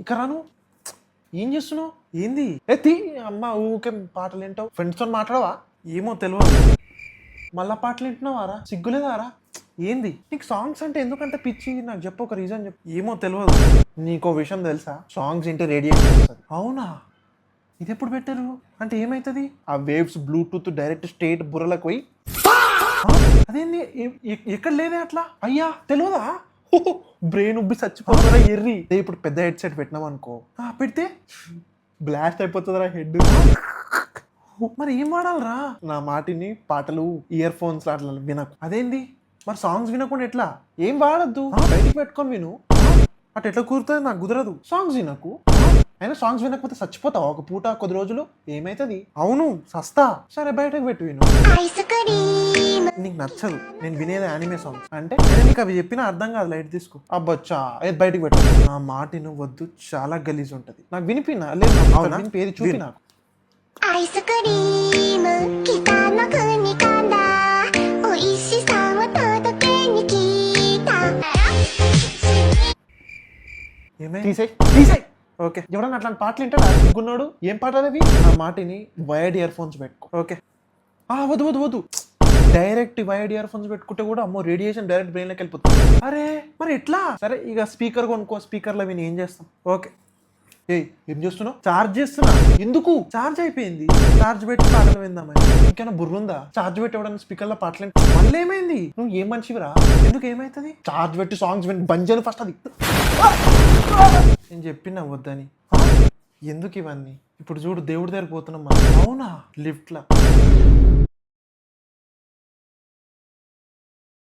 ఇక్కడ రాను ఏం చేస్తున్నావు ఏంది ఎత్తి అమ్మ ఊకే పాటలు వింటావు ఫ్రెండ్స్తో మాట్లాడవా ఏమో తెలియదు మళ్ళా పాటలు వింటున్నావారా సిగ్గులేదారా ఏంది నీకు సాంగ్స్ అంటే ఎందుకంటే పిచ్చి నాకు చెప్పు ఒక రీజన్ చెప్పు ఏమో తెలియదు నీకో విషయం తెలుసా సాంగ్స్ వింటే రేడియేషన్ వస్తుంది అవునా ఇది ఎప్పుడు పెట్టారు అంటే ఏమవుతుంది ఆ వేవ్స్ బ్లూటూత్ డైరెక్ట్ స్ట్రేట్ బుర్రలకు పోయి అదేంది ఎక్కడ లేదే అట్లా అయ్యా తెలియదా బ్రెయిన్ ఉబ్బి చచ్చిపోతుందా ఎర్రి ఇప్పుడు పెద్ద హెడ్ సెట్ పెట్టినాం అనుకో పెడితే బ్లాస్ట్ అయిపోతుందిరా హెడ్ మరి ఏం వాడాలరా నా మాటిని పాటలు ఇయర్ ఫోన్స్ అట్లా వినకు అదేంది మరి సాంగ్స్ వినకుండా ఎట్లా ఏం వాడద్దు బయటికి పెట్టుకొని విను అటు ఎట్లా కూరుతుంది నాకు కుదరదు సాంగ్స్ వినకు అయినా సాంగ్స్ వినకపోతే చచ్చిపోతావు ఒక పూట కొద్ది రోజులు ఏమైతుంది అవును సస్తా సరే బయటకు పెట్టు విను నీకు నచ్చదు నేను వినేది యానిమే సాంగ్స్ అంటే నీకు అవి చెప్పినా అర్థం కాదు లైట్ తీసుకో అబ్బచ్చా ఏది బయటకు పెట్టు నా మాట వద్దు చాలా గలీజ్ ఉంటది నాకు వినిపినా లేదు పేరు చూపి నాకు తీసేయ్ ఓకే ఎవడన్నా అట్లాంటి పాటలు వింటాడు అనుకున్నాడు ఏం పాటలు అవి నా మాటిని వైర్డ్ ఇయర్ ఫోన్స్ పెట్టుకో ఓకే వద్దు వద్దు వద్దు డైరెక్ట్ వైర్డ్ ఇయర్ ఫోన్స్ పెట్టుకుంటే కూడా అమ్మో రేడియేషన్ డైరెక్ట్ బ్రెయిన్ లోకి వెళ్ళిపోతుంది అరే మరి ఎట్లా సరే ఇక స్పీకర్ కొనుక్కో స్పీకర్లో విని ఏం చేస్తాం ఓకే ఏం చేస్తున్నావు చార్జ్ చేస్తున్నా ఎందుకు చార్జ్ అయిపోయింది చార్జ్ పెట్టి పాటలు విందామని ఇంకైనా బుర్రుందా చార్జ్ పెట్టి ఎవడన్నా స్పీకర్ లో పాటలు మళ్ళీ ఏమైంది నువ్వు ఏం మనిషివిరా ఎందుకు ఏమైతుంది చార్జ్ పెట్టి సాంగ్స్ విని బంజాను ఫస్ట్ అది నేను చెప్పినా వద్దని ఎందుకు ఇవన్నీ ఇప్పుడు చూడు దేవుడి దగ్గర పోతున్నాం అవునా లిఫ్ట్ లా